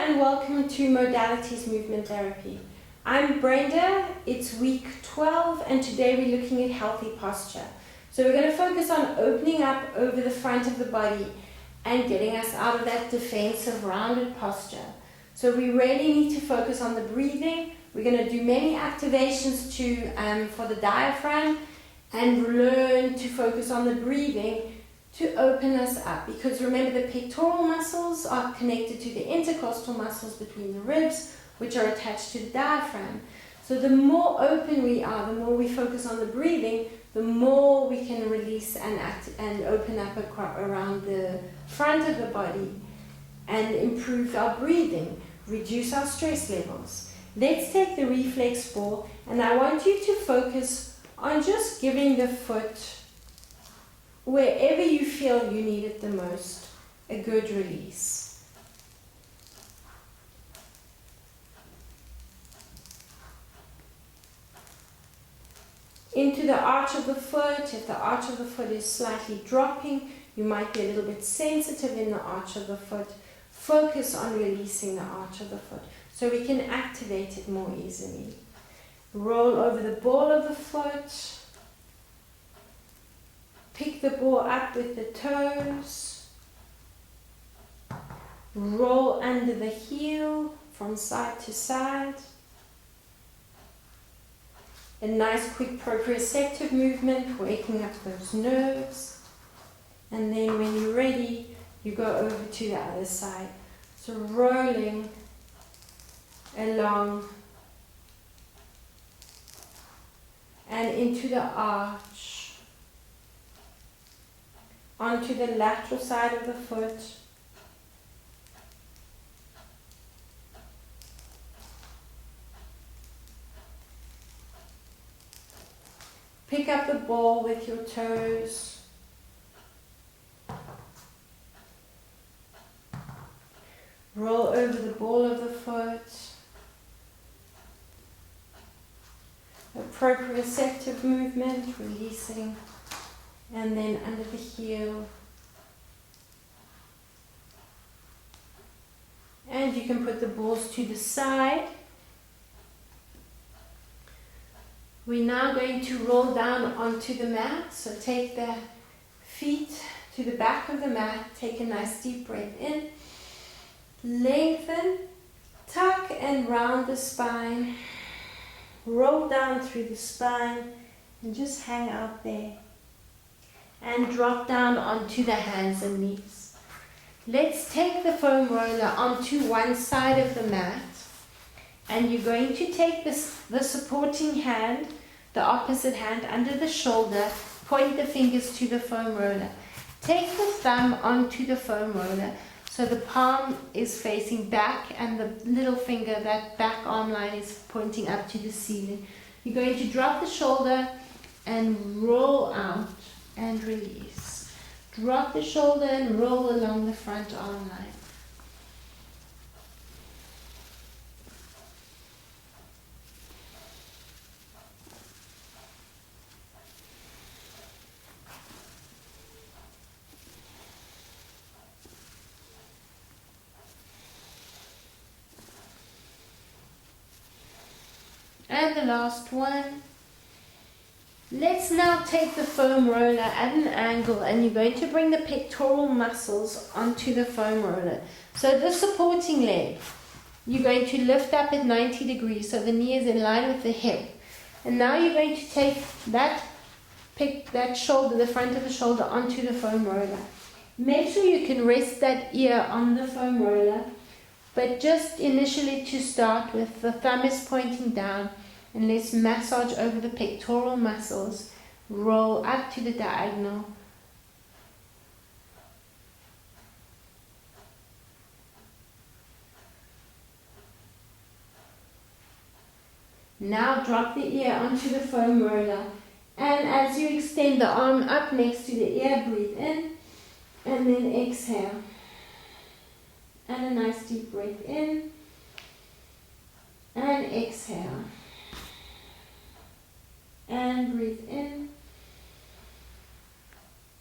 and welcome to Modalities Movement Therapy. I'm Brenda, it's week 12 and today we're looking at healthy posture. So we're going to focus on opening up over the front of the body and getting us out of that defensive rounded posture. So we really need to focus on the breathing. We're going to do many activations for the diaphragm and learn to focus on the breathing to open us up, because remember the pectoral muscles are connected to the intercostal muscles between the ribs, which are attached to the diaphragm. So the more open we are, the more we focus on the breathing, the more we can release and open up around the front of the body and improve our breathing, reduce our stress levels. Let's take the reflex ball, and I want you to focus on just giving the foot, wherever you feel you need it the most, a good release. Into the arch of the foot. If the arch of the foot is slightly dropping, you might be a little bit sensitive in the arch of the foot. Focus on releasing the arch of the foot so we can activate it more easily. Roll over the ball of the foot. Pick the ball up with the toes. Roll under the heel from side to side. A nice quick proprioceptive movement, waking up those nerves. And then when you're ready, you go over to the other side. So rolling along and into the arch. Onto the lateral side of the foot. Pick up the ball with your toes. Roll over the ball of the foot. A proprioceptive movement, releasing. And then under the heel. And you can put the balls to the side. We're now going to roll down onto the mat. So take the feet to the back of the mat. Take a nice deep breath in. Lengthen, tuck and round the spine. Roll down through the spine and just hang out there. And drop down onto the hands and knees. Let's take the foam roller onto one side of the mat, and you're going to take the supporting hand, the opposite hand under the shoulder, point the fingers to the foam roller. Take the thumb onto the foam roller so the palm is facing back and the little finger, that back arm line, is pointing up to the ceiling. You're going to drop the shoulder and roll out. And release. Drop the shoulder and roll along the front arm line. And the last one. Let's now take the foam roller at an angle, and you're going to bring the pectoral muscles onto the foam roller. So the supporting leg, you're going to lift up at 90 degrees so the knee is in line with the hip. And now you're going to take that shoulder, the front of the shoulder, onto the foam roller. Make sure you can rest that ear on the foam roller, but just initially to start with, the thumb is pointing down. And let's massage over the pectoral muscles. Roll up to the diagonal. Now drop the ear onto the foam roller. And as you extend the arm up next to the ear, breathe in. And then exhale. And a nice deep breath in. And exhale. And breathe in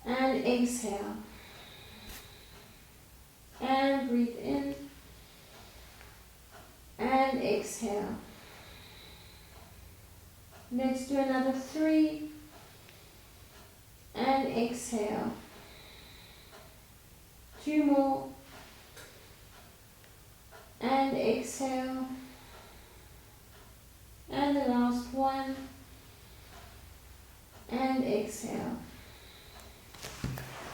and exhale and breathe in exhale. Let's do another 3 and exhale. 2 more and exhale. And the last one and exhale.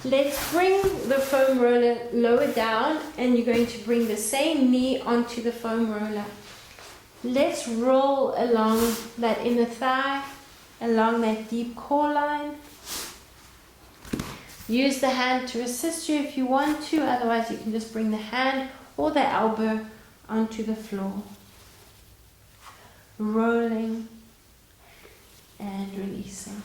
Let's bring the foam roller lower down, and you're going to bring the same knee onto the foam roller. Let's roll along that inner thigh, along that deep core line. Use the hand to assist you if you want to, otherwise you can just bring the hand or the elbow onto the floor. Rolling and releasing.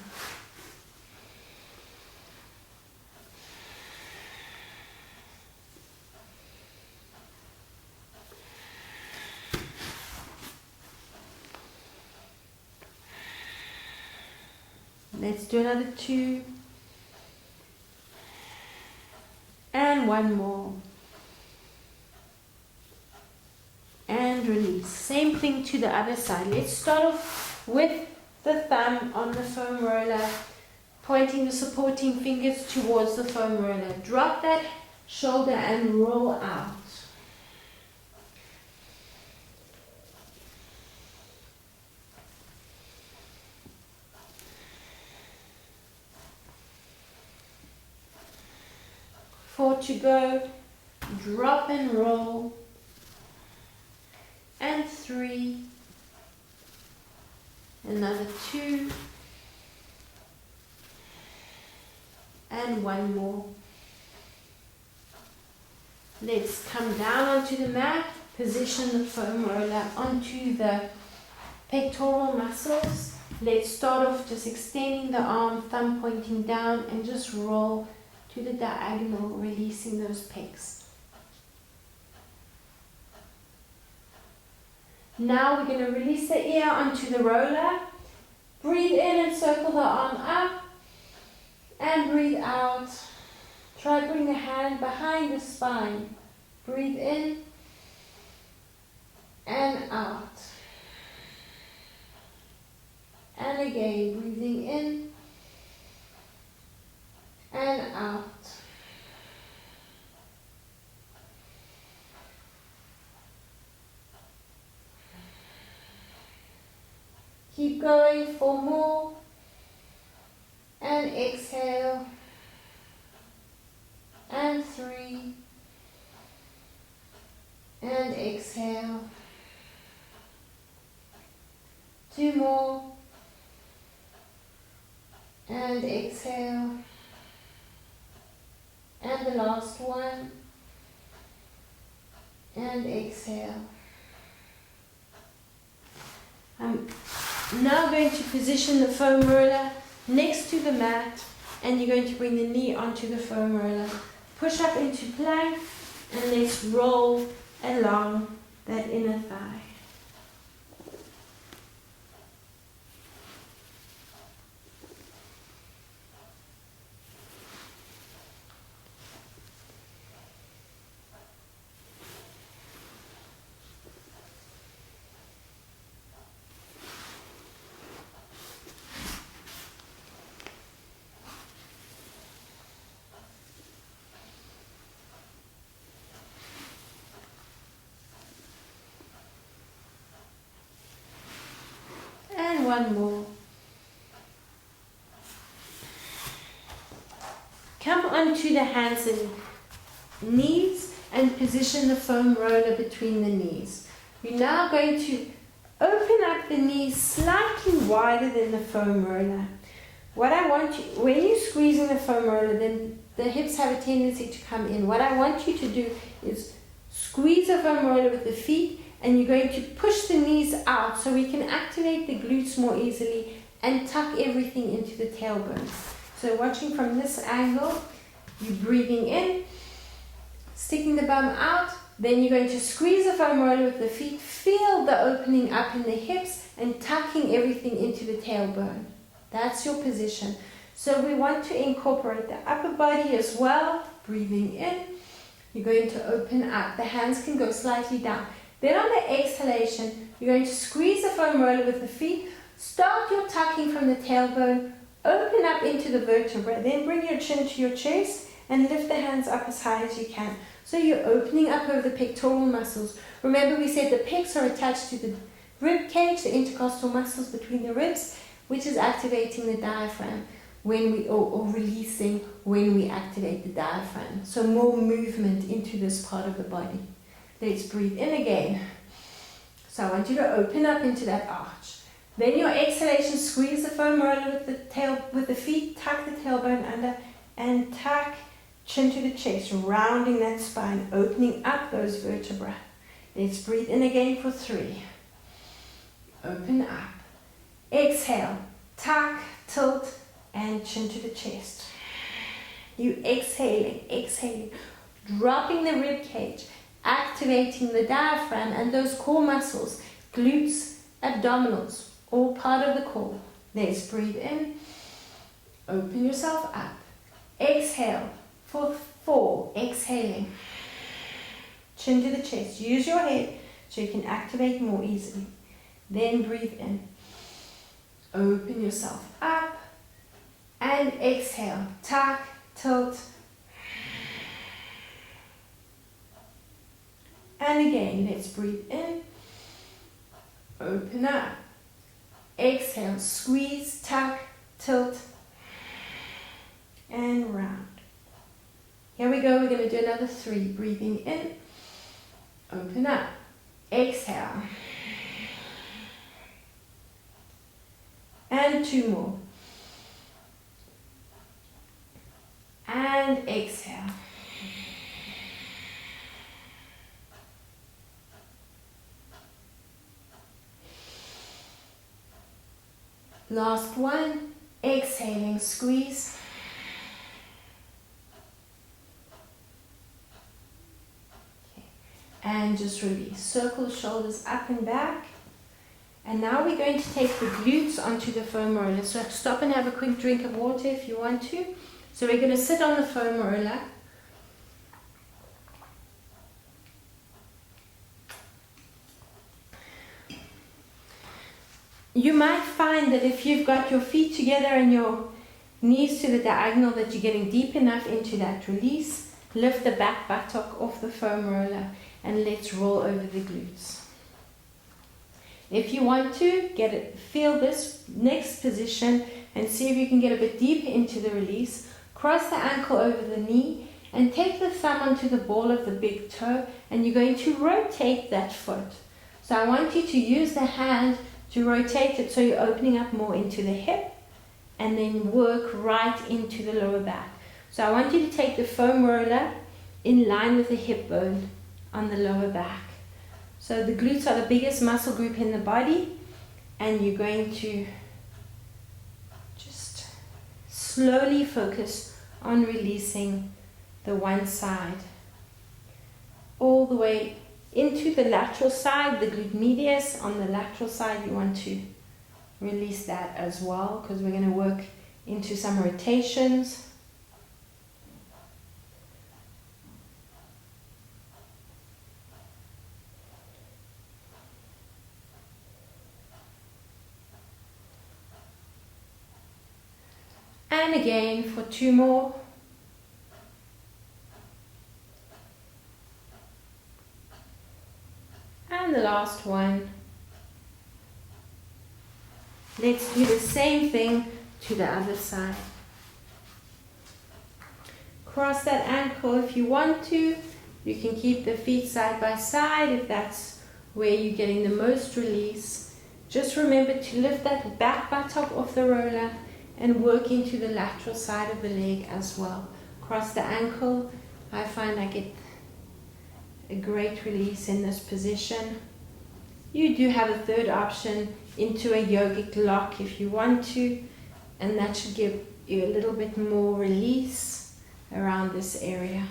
Let's do another 2 and 1 more and release. Same thing to the other side. Let's start off with the thumb on the foam roller, pointing the supporting fingers towards the foam roller. Drop that shoulder and roll out. Four to go, drop and roll, and 3, another 2, and 1 more. Let's come down onto the mat, position the foam roller onto the pectoral muscles. Let's start off just extending the arm, thumb pointing down, and just roll to the diagonal, releasing those pecs. Now we're going to release the ear onto the roller. Breathe in and circle the arm up, and breathe out. Try to bring the hand behind the spine. Breathe in and out. And again, breathing in and out. Keep going for more and exhale. And 3 and exhale. 2 more and exhale. And the last one and exhale. I'm now going to position the foam roller next to the mat, and you're going to bring the knee onto the foam roller. Push up into plank, and let's roll along that inner thigh. And 1 more. Come onto the hands and knees and position the foam roller between the knees. We're now going to open up the knees slightly wider than the foam roller. What I want you, when you're squeezing the foam roller, then the hips have a tendency to come in. What I want you to do is squeeze the foam roller with the feet, and you're going to push the knees out so we can activate the glutes more easily and tuck everything into the tailbone. So watching from this angle, you're breathing in, sticking the bum out, then you're going to squeeze the foam roller with the feet, feel the opening up in the hips and tucking everything into the tailbone. That's your position. So we want to incorporate the upper body as well. Breathing in, you're going to open up. The hands can go slightly down. Then on the exhalation, you're going to squeeze the foam roller with the feet. Start your tucking from the tailbone. Open up into the vertebra. Then bring your chin to your chest and lift the hands up as high as you can. So you're opening up over the pectoral muscles. Remember we said the pecs are attached to the rib cage, the intercostal muscles between the ribs, which is activating the diaphragm when we, or releasing when we activate the diaphragm. So more movement into this part of the body. Let's breathe in again. So I want you to open up into that arch. Then your exhalation, squeeze the foam roller with the feet, tuck the tailbone under, and tuck chin to the chest, rounding that spine, opening up those vertebrae. Let's breathe in again for 3. Open up. Exhale, tuck, tilt, and chin to the chest. You exhaling, dropping the rib cage, activating the diaphragm and those core muscles, glutes, abdominals, all part of the core. Let's breathe in. Open yourself up. Exhale for 4. Exhaling. Chin to the chest. Use your head so you can activate more easily. Then breathe in. Open yourself up. And exhale. Tuck, tilt. And again, let's breathe in. Open up. Exhale, squeeze, tuck, tilt, and round. Here we go, we're going to do another 3. Breathing in, open up, exhale, and 2 more, and exhale. Last one, exhaling, squeeze. Okay. And just release. Circle the shoulders up and back. And now we're going to take the glutes onto the foam roller. So stop and have a quick drink of water if you want to. So we're going to sit on the foam roller. You might find that if you've got your feet together and your knees to the diagonal that you're getting deep enough into that release. Lift the back buttock off the foam roller and let's roll over the glutes. If you want to, feel this next position and see if you can get a bit deeper into the release. Cross the ankle over the knee and take the thumb onto the ball of the big toe and you're going to rotate that foot. So I want you to use the hand to rotate it so you're opening up more into the hip and then work right into the lower back. So I want you to take the foam roller in line with the hip bone on the lower back. So the glutes are the biggest muscle group in the body and you're going to just slowly focus on releasing the one side all the way into the lateral side, the glute medius. On the lateral side you want to release that as well because we're going to work into some rotations. And again for 2 more. And the last one. Let's do the same thing to the other side. Cross that ankle if you want to. You can keep the feet side by side if that's where you're getting the most release. Just remember to lift that back buttock off the roller and work into the lateral side of the leg as well. Cross the ankle. I find I get a great release in this position. You do have a third option into a yogic lock if you want to, and that should give you a little bit more release around this area.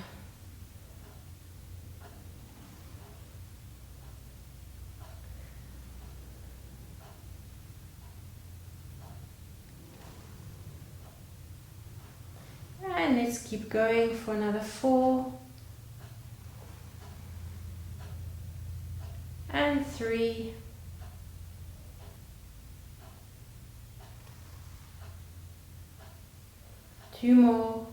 And let's keep going for another 4. and 3, two more,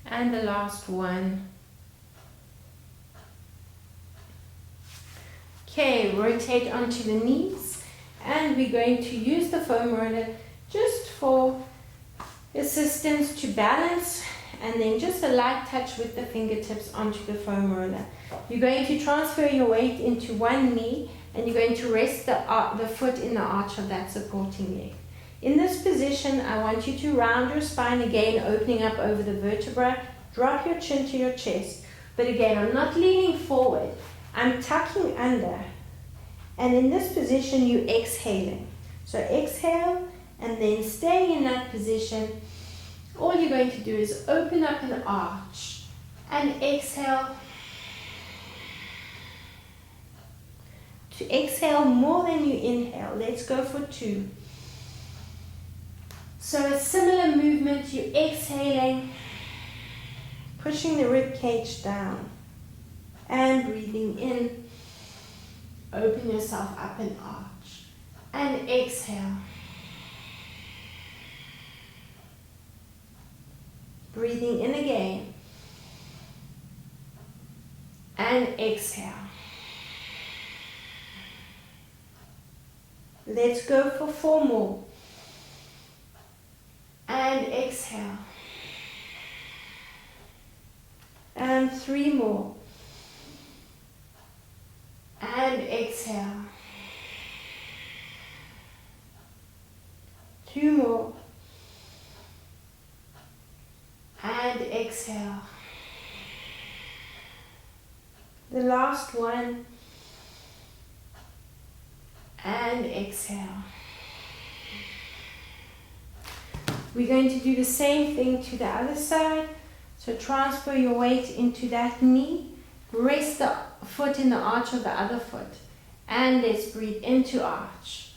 and the last one. Okay, rotate onto the knees, and we're going to use the foam roller just for assistance to balance, and then just a light touch with the fingertips onto the foam roller. You're going to transfer your weight into one knee, and you're going to rest the foot in the arch of that supporting leg. In this position, I want you to round your spine again, opening up over the vertebra. Drop your chin to your chest. But again, I'm not leaning forward. I'm tucking under. And in this position, you're exhaling. So exhale, and then staying in that position. All you're going to do is open up an arch and exhale. To exhale more than you inhale. Let's go for 2. So a similar movement, you're exhaling, pushing the rib cage down, and breathing in. Open yourself up an arch, and exhale. Breathing in again, and exhale. Let's go for 4 more. And exhale. And 3 more. And exhale. 2 more. And exhale. The last one. And exhale. We're going to do the same thing to the other side. So transfer your weight into that knee. Rest the foot in the arch of the other foot. And let's breathe into arch.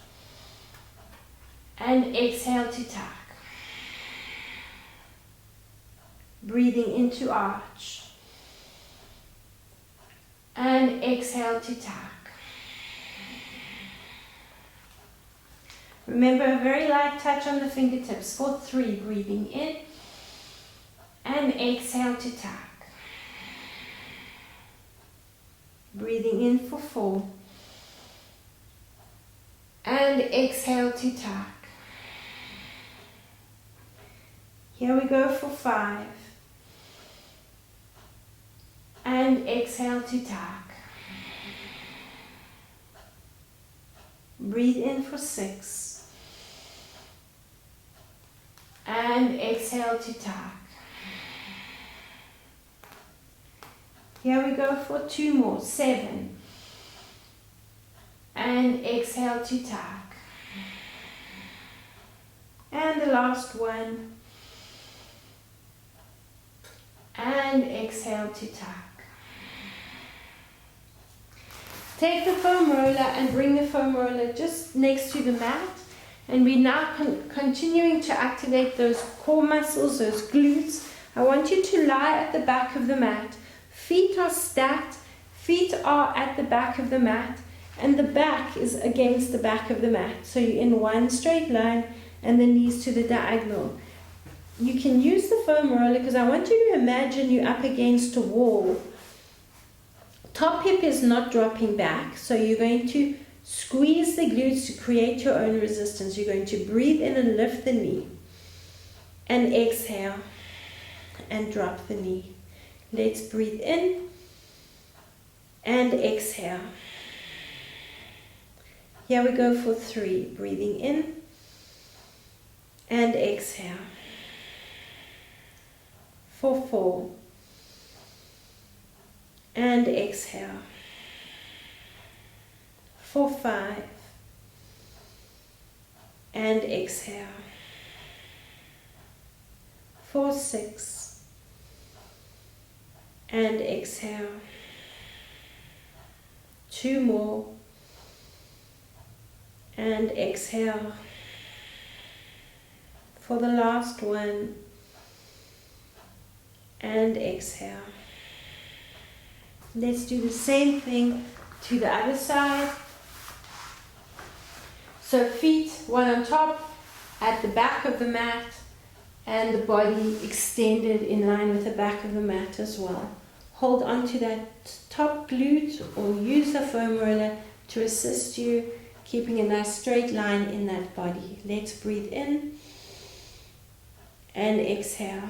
And exhale to tuck. Breathing into arch. And exhale to tuck. Remember, a very light touch on the fingertips for 3, breathing in, and exhale to tuck. Breathing in for 4, and exhale to tuck. Here we go for 5, and exhale to tuck. Breathe in for 6. And exhale to tuck. Here we go for 2 more. 7. And exhale to tuck. And the last one. And exhale to tuck. Take the foam roller and bring the foam roller just next to the mat. And we're now continuing to activate those core muscles, those glutes. I want you to lie at the back of the mat. Feet are stacked, feet are at the back of the mat, and the back is against the back of the mat. So you're in one straight line and the knees to the diagonal. You can use the foam roller because I want you to imagine you're up against a wall. Top hip is not dropping back, so you're going to squeeze the glutes to create your own resistance. You're going to breathe in and lift the knee. And exhale and drop the knee. Let's breathe in and exhale. Here we go for 3. Breathing in and exhale. For 4. And exhale. For 5. And exhale. For 6. And exhale. 2 more. And exhale. For the last one. And exhale. Let's do the same thing to the other side. So feet one on top at the back of the mat, and the body extended in line with the back of the mat as well. Hold on to that top glute or use the foam roller to assist you, keeping a nice straight line in that body. Let's breathe in and exhale.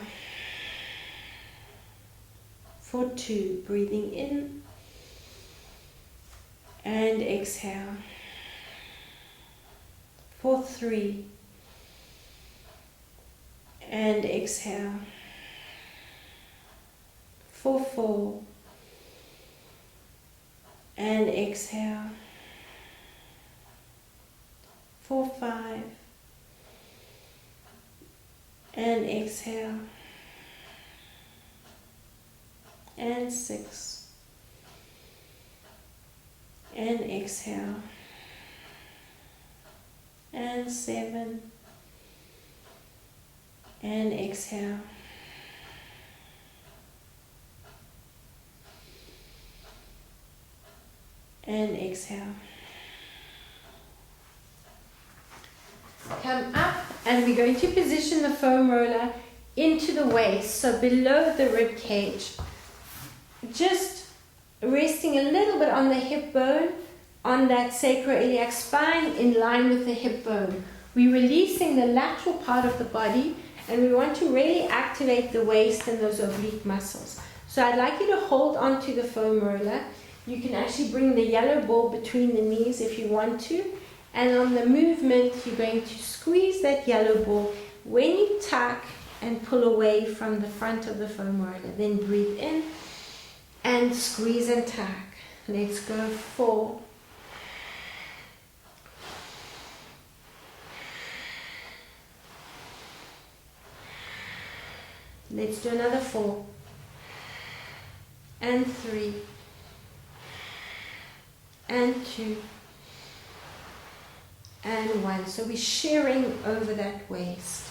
For 2, breathing in and exhale. For 3 and exhale. For 4 and exhale. For 5 and exhale. And 6 and exhale. And 7 and exhale. And exhale. Come up, and we're going to position the foam roller into the waist, so below the rib cage. Just resting a little bit on the hip bone, on that sacroiliac spine in line with the hip bone. We're releasing the lateral part of the body, and we want to really activate the waist and those oblique muscles. So I'd like you to hold on to the foam roller. You can actually bring the yellow ball between the knees if you want to. And on the movement, you're going to squeeze that yellow ball when you tuck and pull away from the front of the foam roller. Then breathe in and squeeze and tuck. Let's go 4. Let's do another 4. And 3. And 2. And 1. So we're shearing over that waist.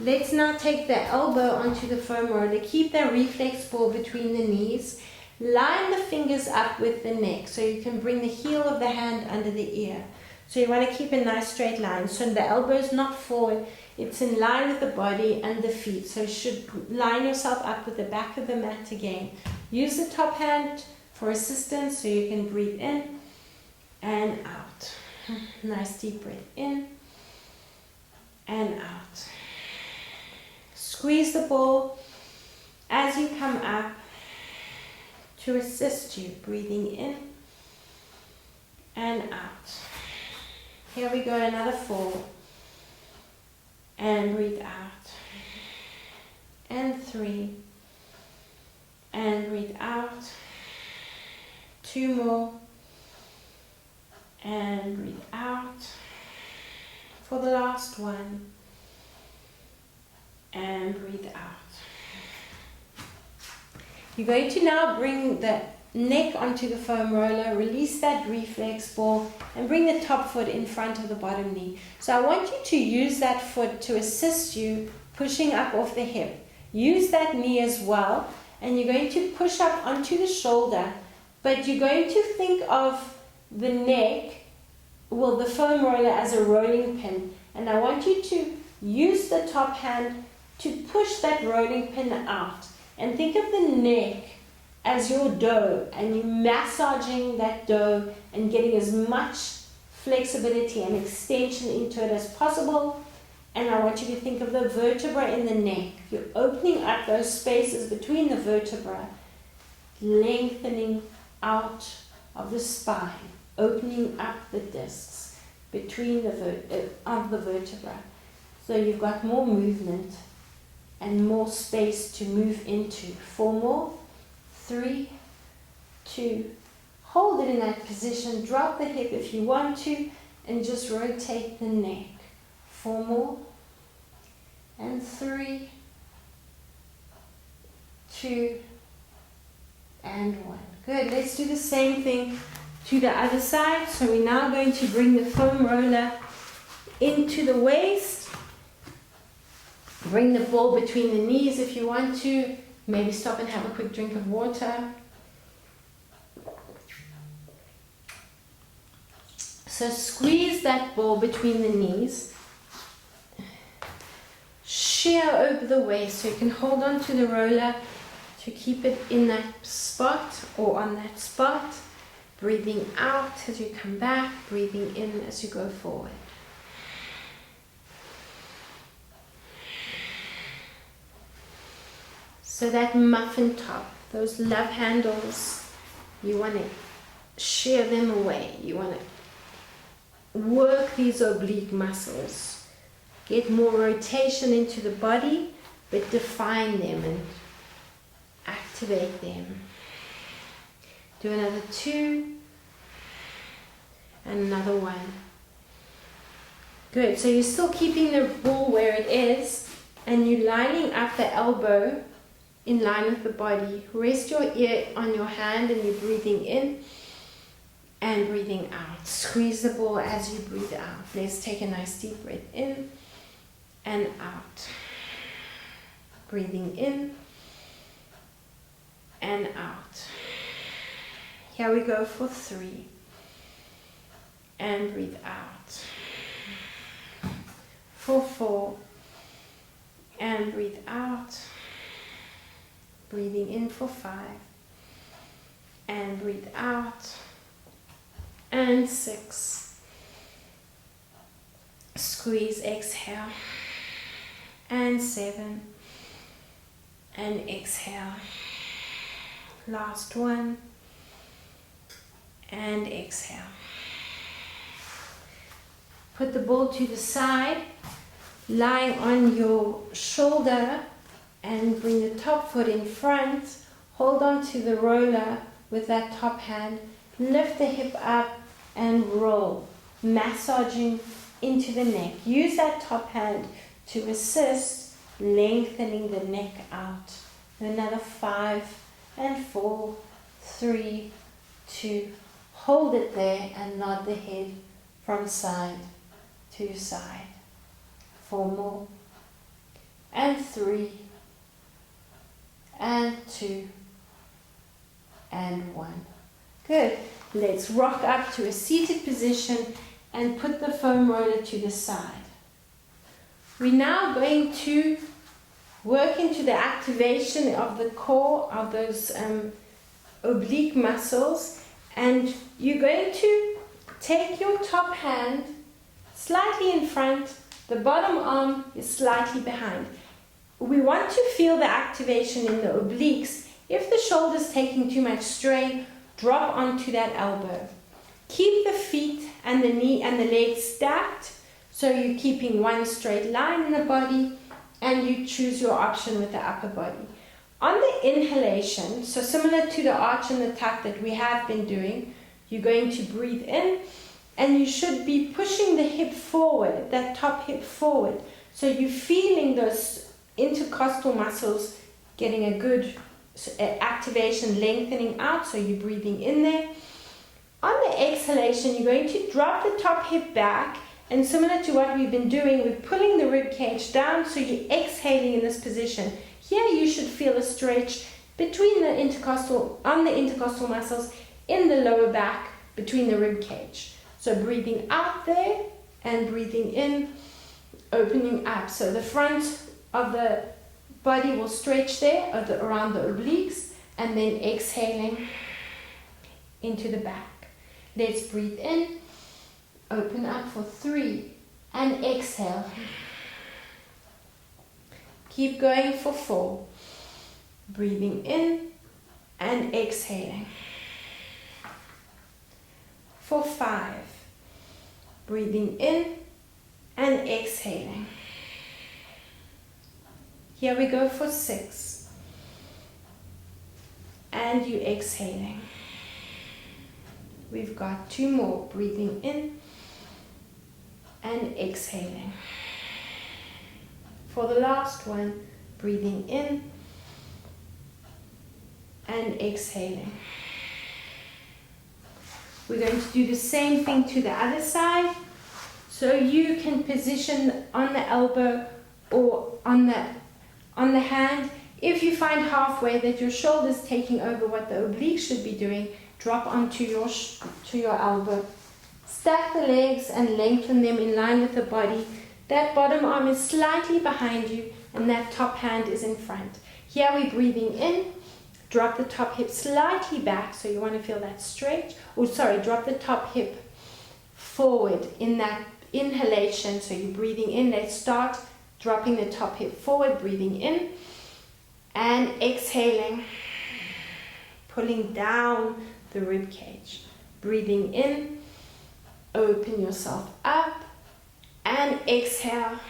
Let's now take the elbow onto the foam roller. Keep that reflex ball between the knees. Line the fingers up with the neck, so you can bring the heel of the hand under the ear. So you want to keep a nice straight line. So the elbow is not forward, it's in line with the body and the feet. So you should line yourself up with the back of the mat again. Use the top hand for assistance, so you can breathe in and out. Nice deep breath in and out. Squeeze the ball as you come up to assist you, breathing in and out. Here we go, another 4. And breathe out. And 3. And breathe out. 2 more. And breathe out. For the last one. And breathe out. You're going to now bring the neck onto the foam roller, release that reflex ball, and bring the top foot in front of the bottom knee. So I want you to use that foot to assist you pushing up off the hip. Use that knee as well, and you're going to push up onto the shoulder, but you're going to think of the neck, well, the foam roller as a rolling pin, and I want you to use the top hand to push that rolling pin out, and think of the neck as your dough, and you're massaging that dough and getting as much flexibility and extension into it as possible. And I want you to think of the vertebra in the neck. You're opening up those spaces between the vertebra, lengthening out of the spine, opening up the discs between of the vertebra. So you've got more movement and more space to move into. 4 more. 3, 2, hold it in that position, drop the hip if you want to, and just rotate the neck. 4 more, and 3, 2, and 1. Good, let's do the same thing to the other side. So we're now going to bring the foam roller into the waist. Bring the ball between the knees if you want to. Maybe stop and have a quick drink of water. So squeeze that ball between the knees. Shear over the waist so you can hold on to the roller to keep it in that spot or on that spot. Breathing out as you come back, breathing in as you go forward. So that muffin top, those love handles, you want to shear them away. You want to work these oblique muscles. Get more rotation into the body, but define them and activate them. Do another 2 and another 1. Good, so you're still keeping the ball where it is and you're lining up the elbow in line with the body. Rest your ear on your hand and you're breathing in and breathing out. Squeeze the ball as you breathe out. Let's take a nice deep breath in and out. Breathing in and out. Here we go for 3. And breathe out. For 4. And breathe out. Breathing in for 5. And breathe out. And 6. Squeeze, exhale. And 7. And exhale. Last 1. And exhale. Put the ball to the side, lying on your shoulder, and bring the top foot in front. Hold on to the roller with that top hand. Lift the hip up and roll, massaging into the neck. Use that top hand to assist, lengthening the neck out. Another 5 and 4, 3, 2. Hold it there and nod the head from side to side. 4 more. And 3. And 2. And 1. Good. Let's rock up to a seated position and put the foam roller to the side. We're now going to work into the activation of the core of those oblique muscles. And you're going to take your top hand slightly in front, the bottom arm is slightly behind. We want to feel the activation in the obliques. If the shoulder's taking too much strain, drop onto that elbow. Keep the feet and the knee and the legs stacked, so you're keeping one straight line in the body, and you choose your option with the upper body. On the inhalation, so similar to the arch and the tuck that we have been doing, you're going to breathe in and you should be pushing the hip forward, that top hip forward. So you're feeling those intercostal muscles getting a good activation, lengthening out, so you're breathing in there. On the exhalation, you're going to drop the top hip back, and similar to what we've been doing, we're pulling the rib cage down, so you're exhaling in this position. Here you should feel a stretch between the intercostal muscles in the lower back between the rib cage. So breathing out there and breathing in, opening up. So the front of the body will stretch there around the obliques, and then exhaling into the back. Let's breathe in, open up for 3, and exhale. Keep going for 4. Breathing in and exhaling. For 5. Breathing in and exhaling. Here we go for 6. And you exhaling. We've got 2 more. Breathing in and exhaling. For the last one, breathing in and exhaling. We're going to do the same thing to the other side. So you can position on the elbow or on the hand. If you find halfway that your shoulder's taking over what the oblique should be doing, drop onto your elbow. Stack the legs and lengthen them in line with the body. That bottom arm is slightly behind you and that top hand is in front. Here we're breathing in. Drop the top hip slightly back, so you want to feel that stretch. Drop the top hip forward in that inhalation. So you're breathing in. Let's start dropping the top hip forward, breathing in. And exhaling, pulling down the rib cage. Breathing in, open yourself up, and exhale.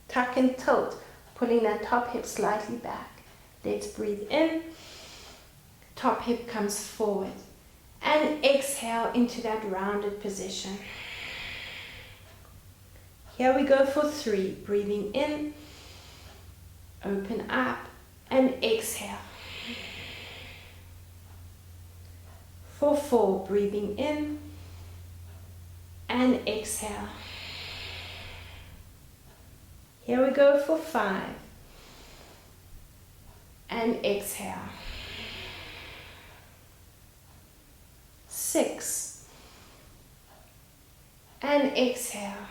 Tuck and tilt, pulling that top hip slightly back. Let's breathe in, top hip comes forward, and exhale into that rounded position. Here we go for 3, breathing in, open up, and exhale. For 4, breathing in, and exhale. Here we go for 5. And exhale. 6. And exhale.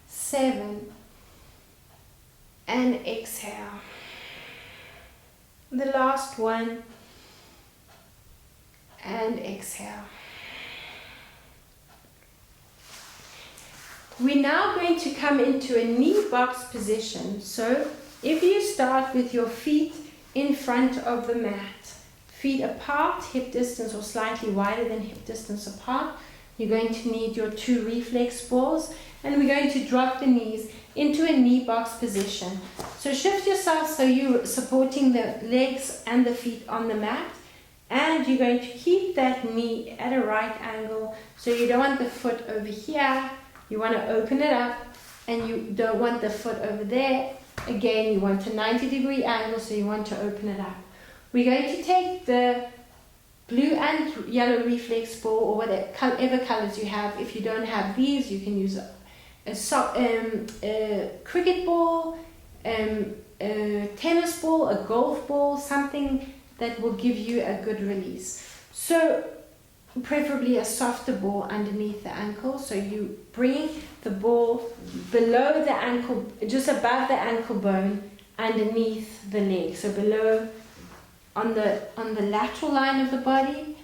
7. And exhale. The last one. And exhale. We're now going to come into a knee box position. So if you start with your feet in front of the mat, feet apart, hip distance or slightly wider than hip distance apart, you're going to need your 2 reflex balls, and we're going to drop the knees into a knee box position. So shift yourself so you're supporting the legs and the feet on the mat, and you're going to keep that knee at a right angle. So you don't want the foot over here, you want to open it up, and you don't want the foot over there. Again, you want a 90-degree angle, so you want to open it up. We're going to take the blue and yellow reflex ball, or whatever colors you have. If you don't have these, you can use a cricket ball, a tennis ball, a golf ball, something that will give you a good release. So preferably a softer ball underneath the ankle. So you bring the ball below the ankle, just above the ankle bone, underneath the leg. So below, on the lateral line of the body,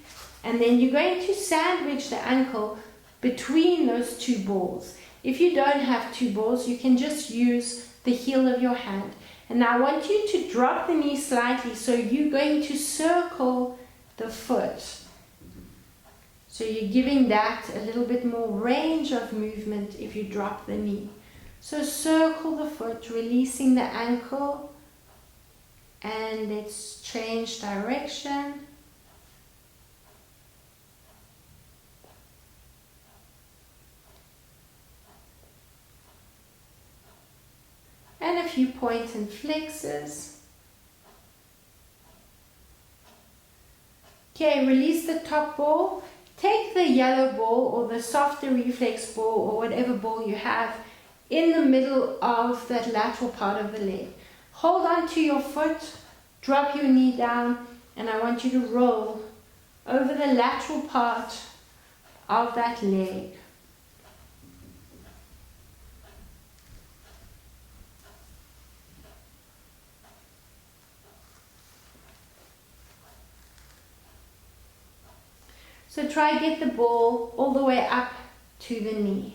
and then you're going to sandwich the ankle between those 2 balls. If you don't have 2 balls, you can just use the heel of your hand. And now I want you to drop the knee slightly, so you're going to circle the foot. So you're giving that a little bit more range of movement if you drop the knee. So circle the foot, releasing the ankle, and let's change direction. And a few point and flexes. Okay, release the top ball. Take the yellow ball or the softer reflex ball or whatever ball you have in the middle of that lateral part of the leg. Hold on to your foot, drop your knee down, and I want you to roll over the lateral part of that leg. So try get the ball all the way up to the knee.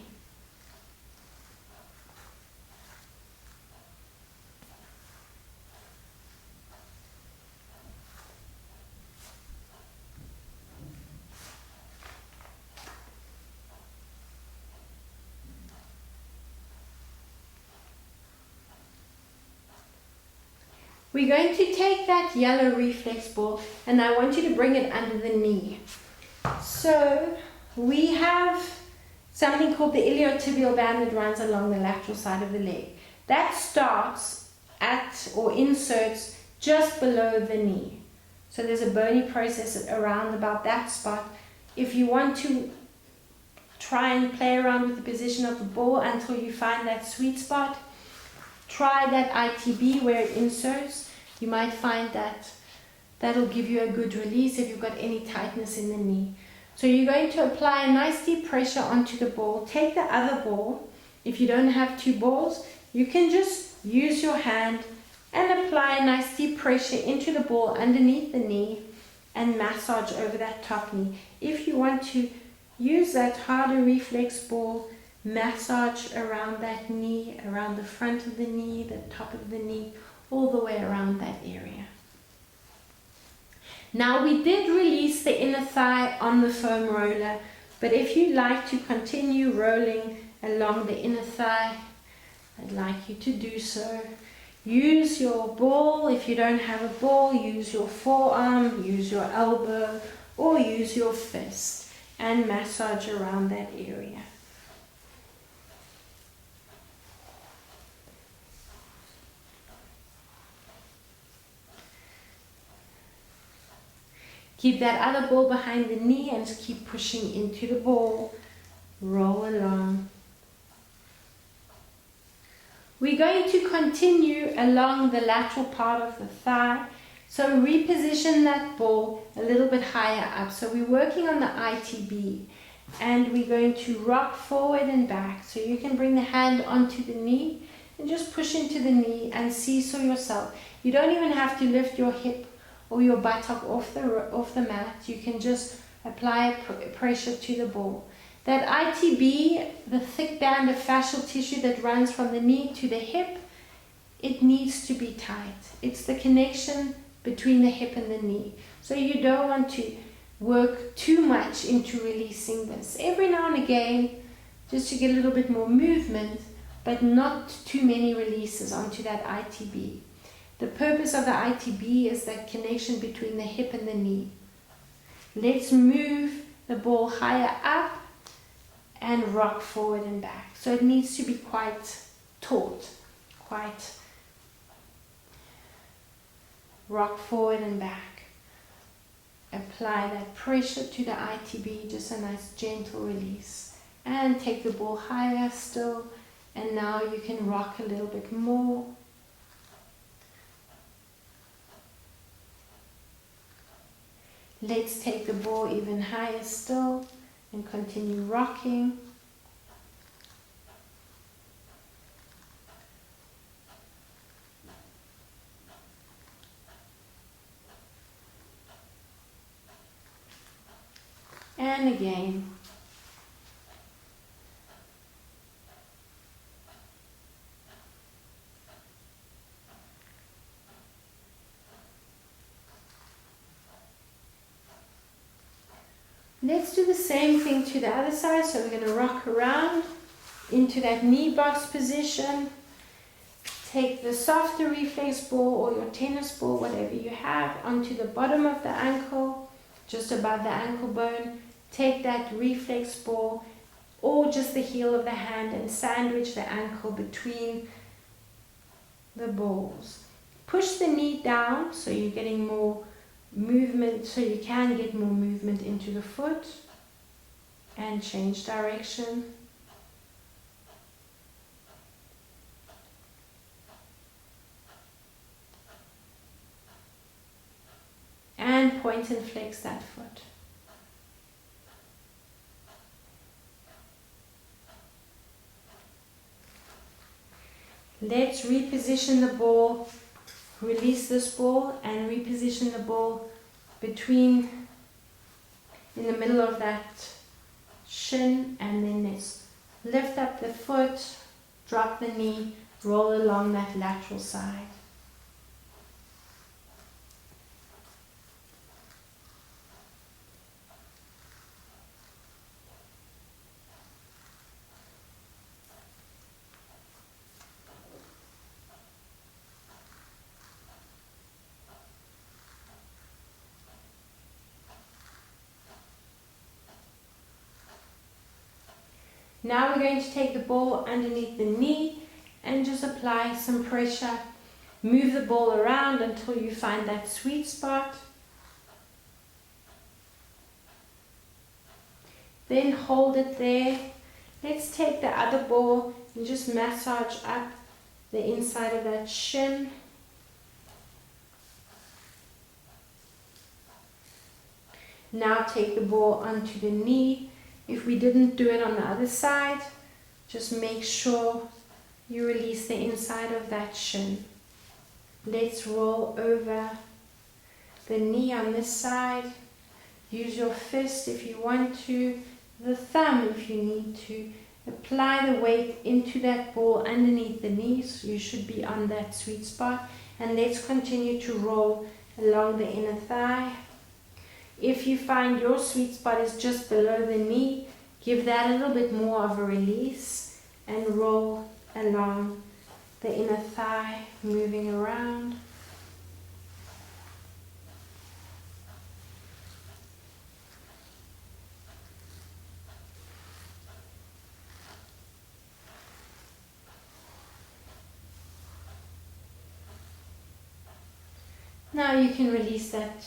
We're going to take that yellow reflex ball and I want you to bring it under the knee. So we have something called the iliotibial band that runs along the lateral side of the leg. That starts at or inserts just below the knee. So there's a bony process around about that spot. If you want to try and play around with the position of the ball until you find that sweet spot, try that ITB where it inserts. You might find that that'll give you a good release if you've got any tightness in the knee. So you're going to apply a nice deep pressure onto the ball. Take the other ball. If you don't have two balls, you can just use your hand and apply a nice deep pressure into the ball underneath the knee and massage over that top knee. If you want to use that harder reflex ball, massage around that knee, around the front of the knee, the top of the knee, all the way around that area. Now we did release the inner thigh on the foam roller, but if you like to continue rolling along the inner thigh, I'd like you to do so. Use your ball. If you don't have a ball, use your forearm, use your elbow, or use your fist and massage around that area. Keep that other ball behind the knee and keep pushing into the ball. Roll along. We're going to continue along the lateral part of the thigh. So reposition that ball a little bit higher up. So we're working on the ITB and we're going to rock forward and back. So you can bring the hand onto the knee and just push into the knee and seesaw yourself. You don't even have to lift your hip or your buttock off the mat. You can just apply pressure to the ball. That ITB, the thick band of fascial tissue that runs from the knee to the hip, it needs to be tight. It's the connection between the hip and the knee. So you don't want to work too much into releasing this. Every now and again, just to get a little bit more movement, but not too many releases onto that ITB. The purpose of the ITB is that connection between the hip and the knee. Let's move the ball higher up and rock forward and back. So it needs to be quite taut, quite rock forward and back. Apply that pressure to the ITB, just a nice gentle release. And take the ball higher still, and now you can rock a little bit more. Let's take the ball even higher still and continue rocking. And again. Let's do the same thing to the other side. So we're going to rock around into that knee box position. Take the softer reflex ball or your tennis ball, whatever you have, onto the bottom of the ankle, just above the ankle bone. Take that reflex ball or just the heel of the hand and sandwich the ankle between the balls. Push the knee down so you're getting more movement, so you can get more movement into the foot, and change direction. And point and flex that foot. Let's reposition the ball. Release this ball and reposition the ball in the middle of that shin, and then let's lift up the foot, drop the knee, roll along that lateral side. Now we're going to take the ball underneath the knee and just apply some pressure. Move the ball around until you find that sweet spot. Then hold it there. Let's take the other ball and just massage up the inside of that shin. Now take the ball onto the knee. If we didn't do it on the other side, just make sure you release the inside of that shin. Let's roll over the knee on this side. Use your fist if you want to, the thumb if you need to. Apply the weight into that ball underneath the knees. You should be on that sweet spot. And let's continue to roll along the inner thigh. If you find your sweet spot is just below the knee, give that a little bit more of a release and roll along the inner thigh, moving around. Now you can release that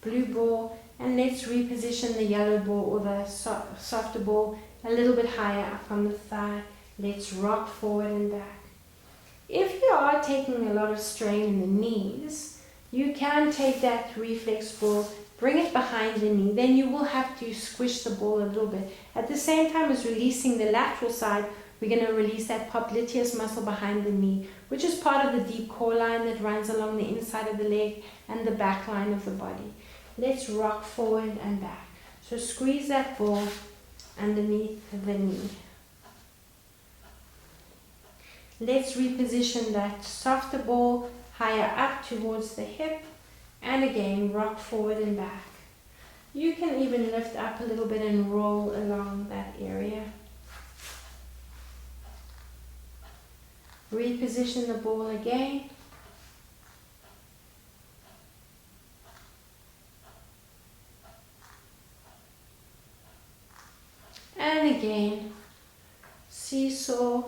blue ball and let's reposition the yellow ball or the softer ball a little bit higher up on the thigh. Let's rock forward and back. If you are taking a lot of strain in the knees, you can take that reflex ball, bring it behind the knee. Then you will have to squish the ball a little bit. At the same time as releasing the lateral side, we're going to release that popliteus muscle behind the knee, which is part of the deep core line that runs along the inside of the leg and the back line of the body. Let's rock forward and back. So squeeze that ball underneath the knee. Let's reposition that softer ball higher up towards the hip and again rock forward and back. You can even lift up a little bit and roll along that area. Reposition the ball again. And again, seesaw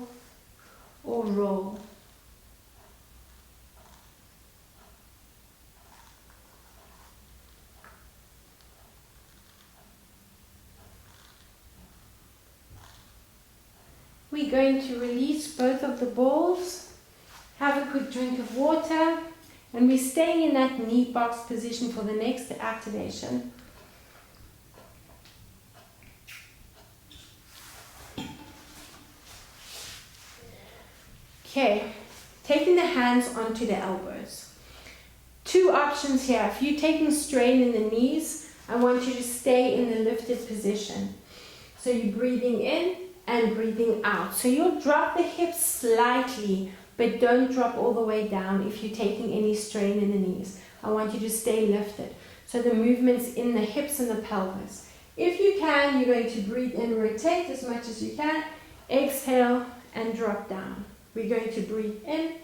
or roll. We're going to release both of the balls, have a quick drink of water, and we're staying in that knee box position for the next activation. Okay, taking the hands onto the elbows. Two options here. If you're taking strain in the knees, I want you to stay in the lifted position. So you're breathing in and breathing out. So you'll drop the hips slightly, but don't drop all the way down if you're taking any strain in the knees. I want you to stay lifted. So the movement's in the hips and the pelvis. If you can, you're going to breathe in, rotate as much as you can, exhale and drop down. We're going to breathe in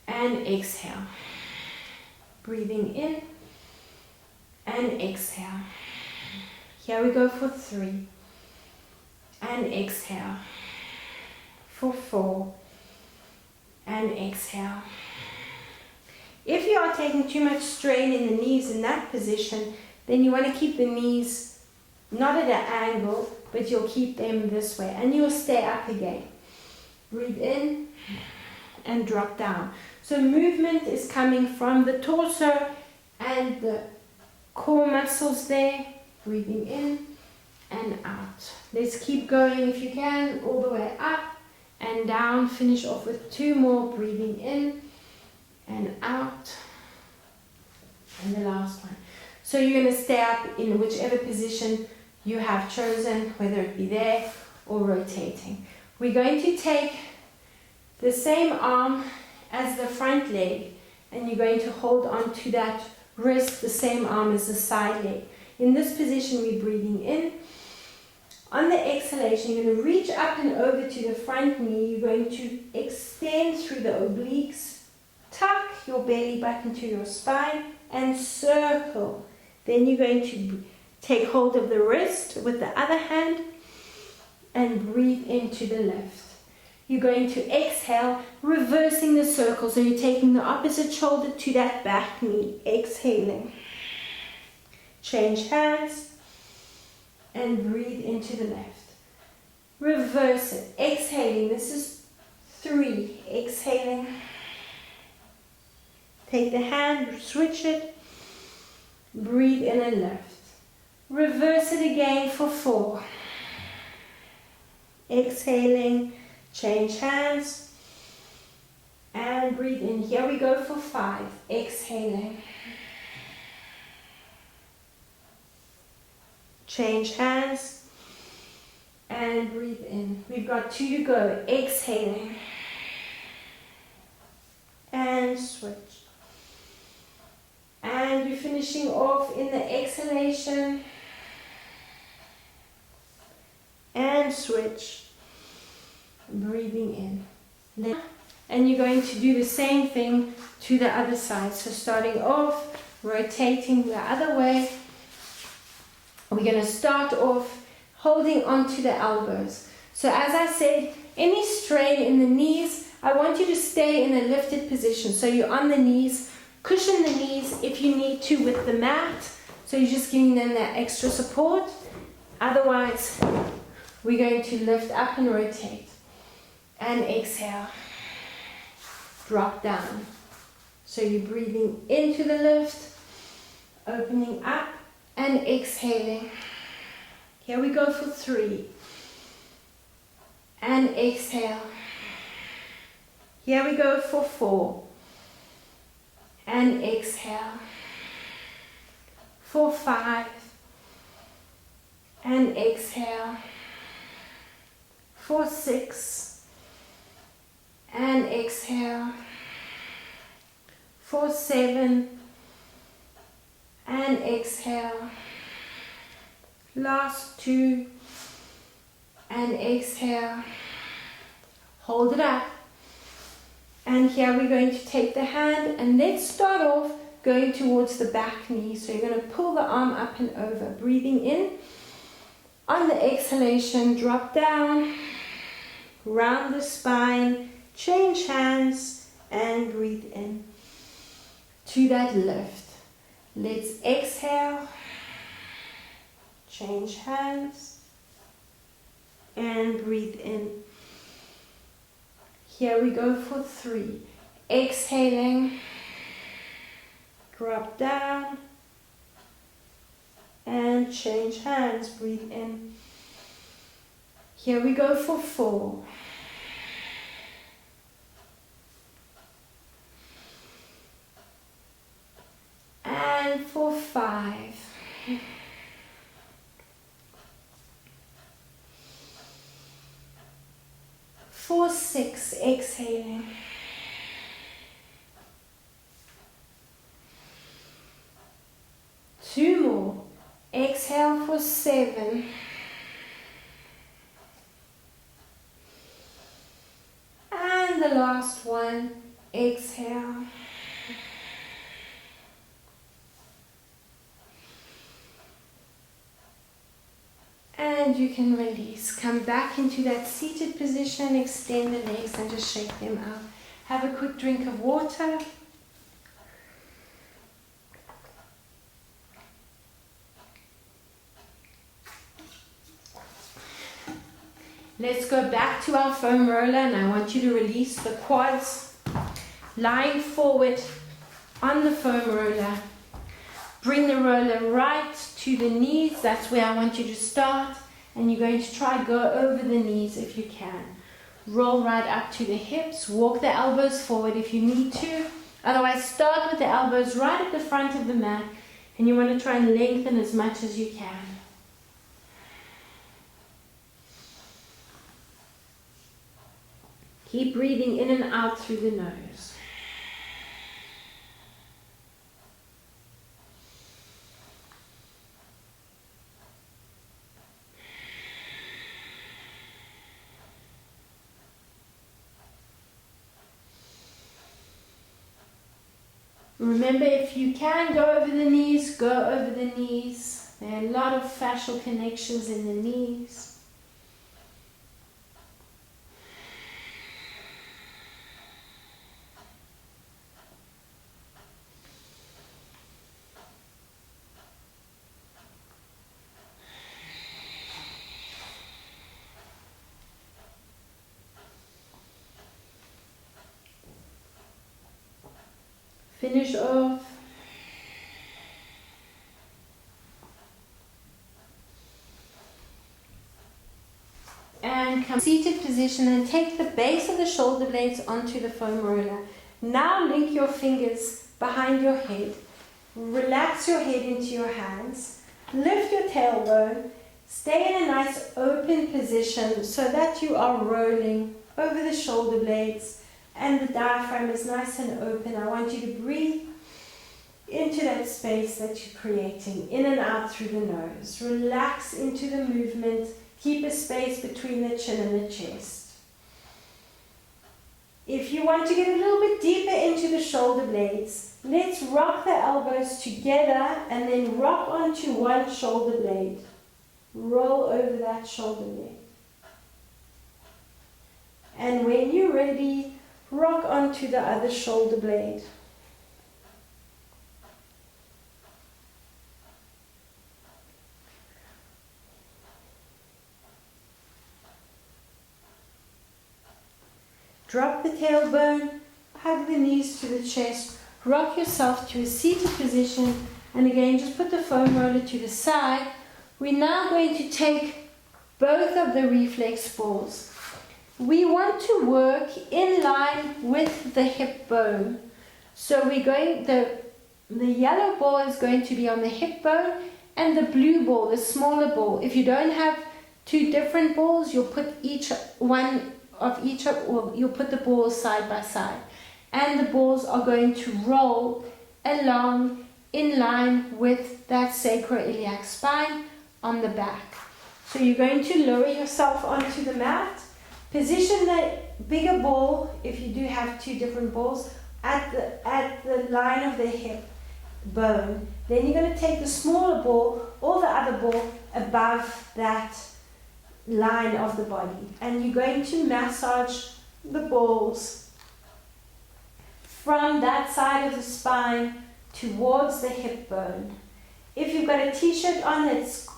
and exhale. Breathing in and exhale. Here we go for 3. And exhale. For 4. And exhale. If you are taking too much strain in the knees in that position, then you want to keep the knees not at an angle, but you'll keep them this way. And you'll stay up again. Breathe in and drop down. So movement is coming from the torso and the core muscles there. Breathing in and out. Let's keep going if you can, all the way up and down. Finish off with 2 more. Breathing in and out. And the last one. So you're going to stay up in whichever position you have chosen, whether it be there or rotating. We're going to take the same arm as the front leg and you're going to hold on to that wrist, the same arm as the side leg. In this position, we're breathing in. On the exhalation, you're going to reach up and over to the front knee. You're going to extend through the obliques, tuck your belly button to your spine and circle. Then you're going to take hold of the wrist with the other hand and breathe into the lift. You're going to exhale, reversing the circle. So you're taking the opposite shoulder to that back knee. Exhaling. Change hands and breathe into the left. Reverse it. Exhaling. This is 3. Exhaling. Take the hand, switch it. Breathe in and lift. Reverse it again for 4. Exhaling. Change hands. And breathe in. Here we go for 5. Exhaling. Change hands. And breathe in. We've got 2 to go. Exhaling. And switch. And you're finishing off in the exhalation. And switch. Breathing in. And you're going to do the same thing to the other side. So starting off, rotating the other way. We're going to start off holding onto the elbows. So as I said, any strain in the knees, I want you to stay in a lifted position. So you're on the knees, cushion the knees if you need to with the mat. So you're just giving them that extra support. Otherwise, we're going to lift up and rotate. And exhale. Drop down. So you're breathing into the lift, opening up and exhaling. Here we go for 3. And exhale. Here we go for 4. And exhale. For 5. And exhale. For 6. And exhale. For 7. And exhale. Last 2. And exhale. Hold it up. And here we're going to take the hand and let's start off going towards the back knee. So you're going to pull the arm up and over. Breathing in. On the exhalation, drop down. Round the spine. Change hands and breathe in. To that lift. Let's exhale. Change hands. And breathe in. Here we go for 3. Exhaling. Drop down. And change hands. Breathe in. Here we go for 4. And for 5. For 6, exhaling. Two more. Exhale for 7. And the last one. Exhale. And you can release. Come back into that seated position. Extend the legs and just shake them out. Have a quick drink of water. Let's go back to our foam roller and I want you to release the quads. Lying forward on the foam roller. Bring the roller right to the knees. That's where I want you to start. And you're going to try go over the knees if you can. Roll right up to the hips. Walk the elbows forward if you need to. Otherwise, start with the elbows right at the front of the mat. And you want to try and lengthen as much as you can. Keep breathing in and out through the nose. Remember, if you can go over the knees, go over the knees. There are a lot of fascial connections in the knees. Finish off. And come seated position and take the base of the shoulder blades onto the foam roller. Now link your fingers behind your head. Relax your head into your hands. Lift your tailbone. Stay in a nice open position so that you are rolling over the shoulder blades and the diaphragm is nice and open. I want you to breathe into that space that you're creating, in and out through the nose. Relax into the movement. Keep a space between the chin and the chest. If you want to get a little bit deeper into the shoulder blades, let's rock the elbows together and then rock onto one shoulder blade. Roll over that shoulder blade. And when you're ready, rock onto the other shoulder blade. Drop the tailbone, hug the knees to the chest, rock yourself to a seated position, and again just put the foam roller to the side. We're now going to take both of the reflex balls. We want to work in line with the hip bone. So we're going, the yellow ball is going to be on the hip bone, and the blue ball, the smaller ball. If you don't have two different balls, you'll put you'll put the balls side by side, and the balls are going to roll along in line with that sacroiliac spine on the back. So you're going to lower yourself onto the mat, position the bigger ball, if you do have two different balls, at the line of the hip bone. Then you're going to take the smaller ball or the other ball above that line of the body, and you're going to massage the balls from that side of the spine towards the hip bone. If you've got a t-shirt on that's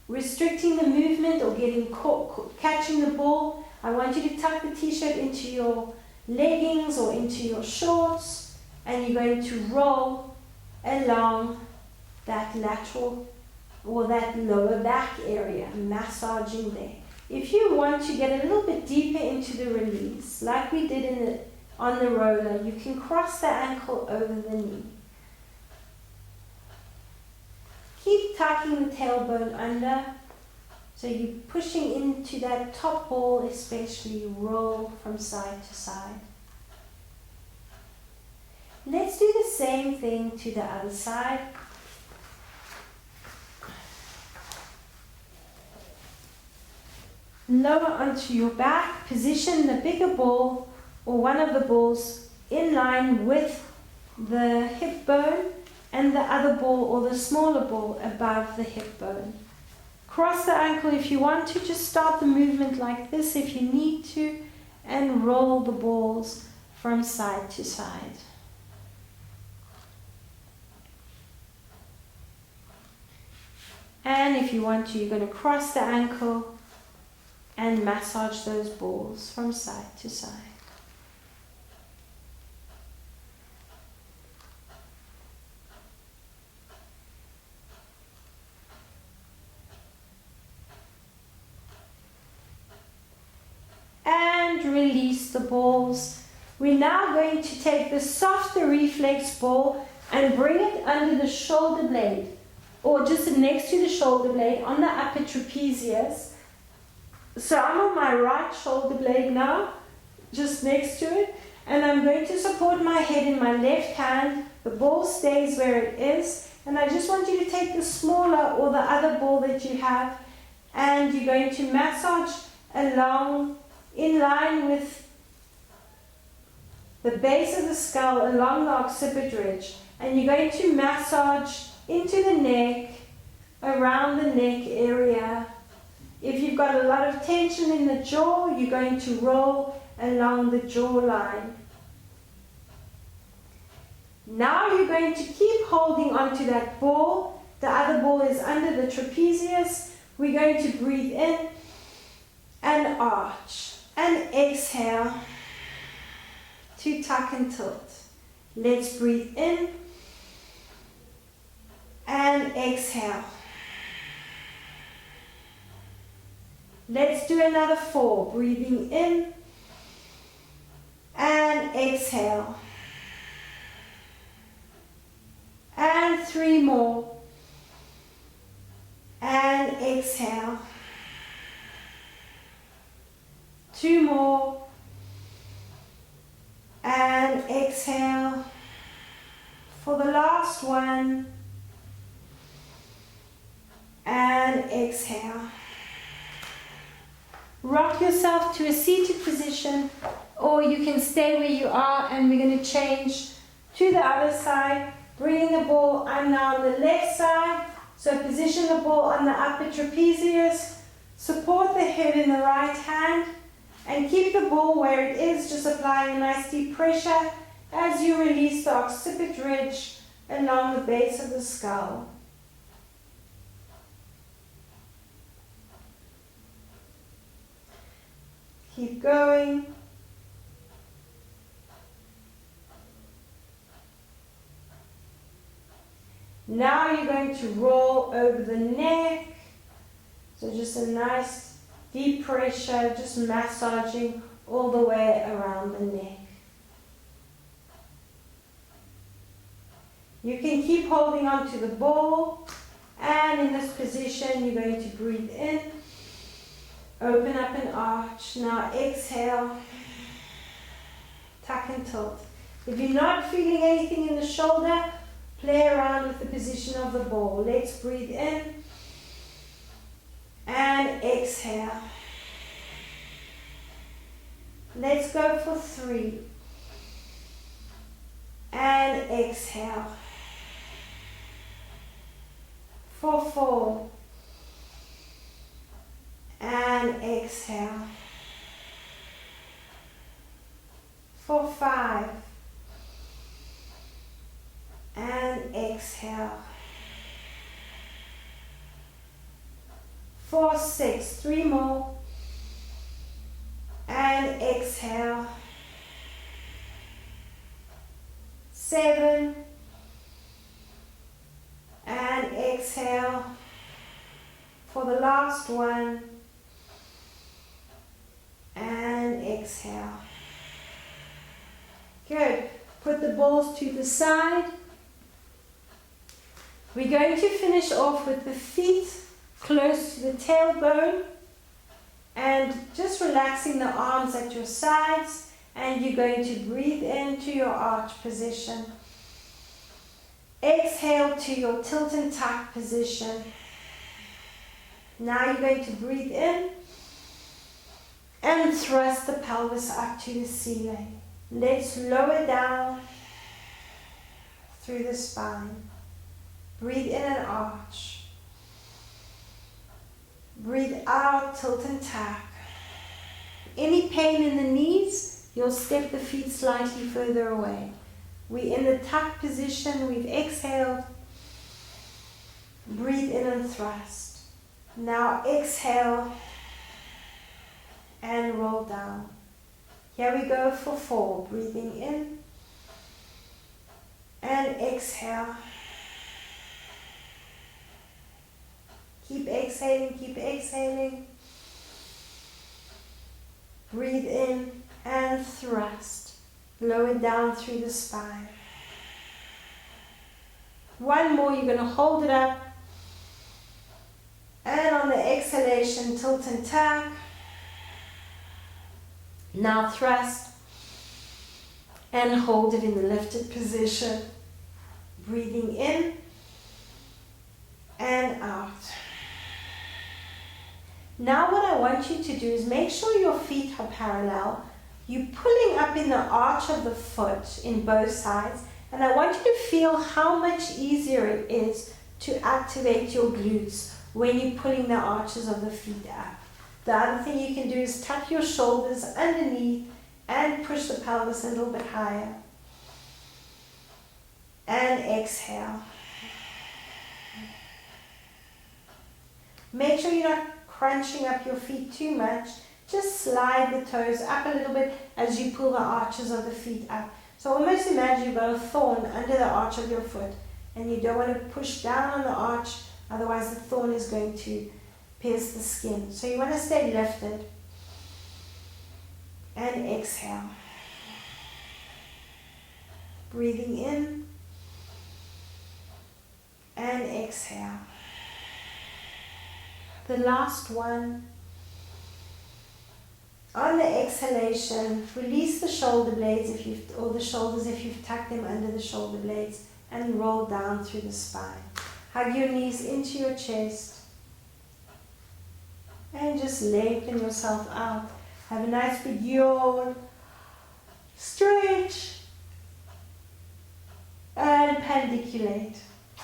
restricting the movement or catching the ball, I want you to tuck the t-shirt into your leggings or into your shorts, and you're going to roll along that lateral or that lower back area, massaging there. If you want to get a little bit deeper into the release, like we did on the roller, you can cross the ankle over the knee. Keep tucking the tailbone under, so you're pushing into that top ball, especially roll from side to side. Let's do the same thing to the other side. Lower onto your back, position the bigger ball or one of the balls in line with the hip bone, and the other ball or the smaller ball above the hip bone. Cross the ankle if you want to, just start the movement like this if you need to, and roll the balls from side to side. And if you want to, you're going to cross the ankle and massage those balls from side to side. And release the balls. We're now going to take the softer reflex ball and bring it under the shoulder blade, or just next to the shoulder blade on the upper trapezius. So I'm on my right shoulder blade now, just next to it, and I'm going to support my head in my left hand. The ball stays where it is, and I just want you to take the smaller or the other ball that you have, and you're going to massage along in line with the base of the skull along the occiput ridge, and you're going to massage into the neck, around the neck area. If you've got a lot of tension in the jaw, you're going to roll along the jawline. Now you're going to keep holding onto that ball. The other ball is under the trapezius. We're going to breathe in and arch, and exhale to tuck and tilt. Let's breathe in and exhale. Let's do another 4. Breathing in and exhale. And 3 more. And exhale. 2 more. And exhale. For the last one. And exhale. Rock yourself to a seated position, or you can stay where you are, and we're going to change to the other side. Bringing the ball, I'm now on the left side, so position the ball on the upper trapezius, support the head in the right hand, and keep the ball where it is, just applying a nice deep pressure as you release the occiput ridge along the base of the skull. Keep going. Now you're going to roll over the neck. So just a nice deep pressure, just massaging all the way around the neck. You can keep holding on to the ball, and in this position you're going to breathe in, open up an arch. Now exhale, tuck and tilt. If you're not feeling anything in the shoulder, play around with the position of the ball. Let's breathe in and exhale. Let's go for 3 and exhale. For 4 and exhale. For 5 and exhale. For 6, 3 more and exhale. 7 and exhale. For the last one and exhale. Good. Put the balls to the side. We're going to finish off with the feet close to the tailbone and just relaxing the arms at your sides, and you're going to breathe into your arch position. Exhale to your tilt and tuck position. Now you're going to breathe in and thrust the pelvis up to the ceiling. Let's lower down through the spine. Breathe in and arch. Breathe out, tilt and tuck. Any pain in the knees, you'll step the feet slightly further away. We're in the tuck position, we've exhaled. Breathe in and thrust. Now exhale and roll down. Here we go for 4. Breathing in and exhale. Keep exhaling, keep exhaling. Breathe in and thrust. Lower down through the spine. 1 more, you're going to hold it up. And on the exhalation, tilt and tuck. Now thrust and hold it in the lifted position. Breathing in and out. Now what I want you to do is make sure your feet are parallel. You're pulling up in the arch of the foot in both sides, and I want you to feel how much easier it is to activate your glutes when you're pulling the arches of the feet up. The other thing you can do is tuck your shoulders underneath and push the pelvis a little bit higher. And exhale. Make sure you're not crunching up your feet too much. Just slide the toes up a little bit as you pull the arches of the feet up. So almost imagine you've got a thorn under the arch of your foot and you don't want to push down on the arch, otherwise the thorn is going to pierce the skin. So you want to stay lifted and exhale. Breathing in and exhale. The last one. On the exhalation, release the shoulder blades or the shoulders if you've tucked them under the shoulder blades, and roll down through the spine. Hug your knees into your chest and just lengthen yourself out. Have a nice big yawn, stretch and pandiculate.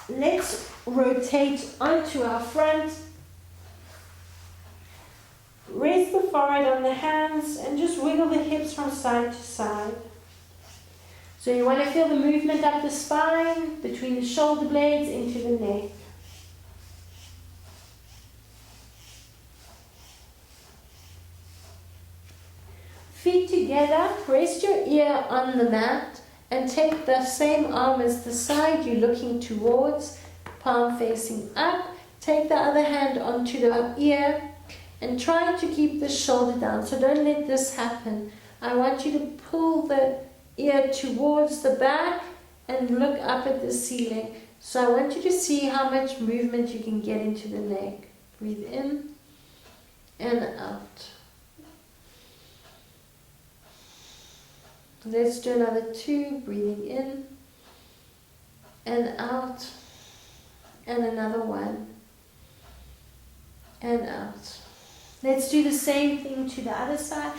Let's rotate onto our front. Rest the forehead on the hands and just wiggle the hips from side to side. So you want to feel the movement up the spine, between the shoulder blades into the neck. Feet together, rest your ear on the mat and take the same arm as the side you're looking towards, palm facing up. Take the other hand onto the ear and try to keep the shoulder down. So don't let this happen. I want you to pull the ear towards the back and look up at the ceiling. So I want you to see how much movement you can get into the neck. Breathe in and out. Let's do another 2. Breathing in and out. And another 1 and out. Let's do the same thing to the other side.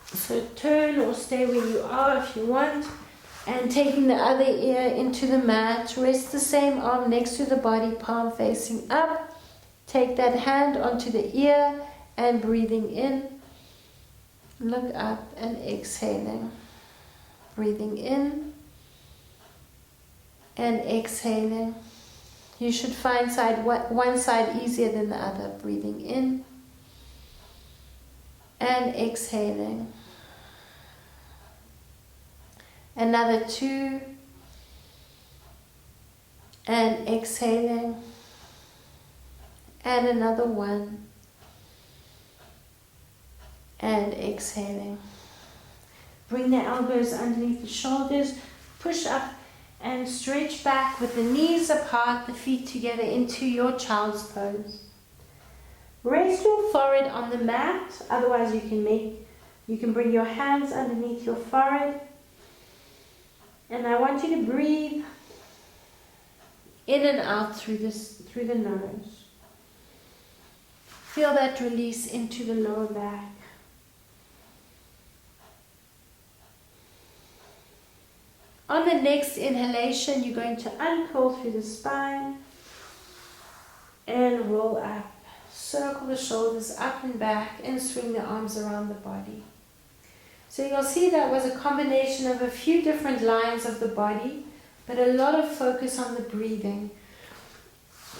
So turn or stay where you are if you want. And taking the other ear into the mat, rest the same arm next to the body, palm facing up. Take that hand onto the ear and breathing in. Look up and exhaling. Breathing in and exhaling. You should find one side easier than the other. Breathing in and exhaling. Another 2 and exhaling. And another 1 and exhaling. Bring the elbows underneath the shoulders, push up and stretch back with the knees apart, the feet together into your child's pose. Rest your forehead on the mat, otherwise you can bring your hands underneath your forehead. And I want you to breathe in and out through the nose. Feel that release into the lower back. On the next inhalation, you're going to uncurl through the spine and roll up. Circle the shoulders up and back and swing the arms around the body. So you'll see that was a combination of a few different lines of the body, but a lot of focus on the breathing.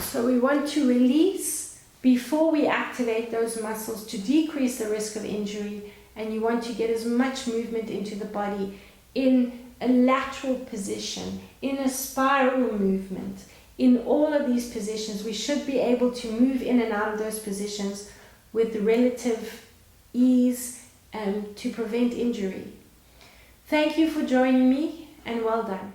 So we want to release before we activate those muscles to decrease the risk of injury, and you want to get as much movement into the body in a lateral position, in a spiral movement. In all of these positions, we should be able to move in and out of those positions with relative ease to prevent injury. Thank you for joining me, and well done.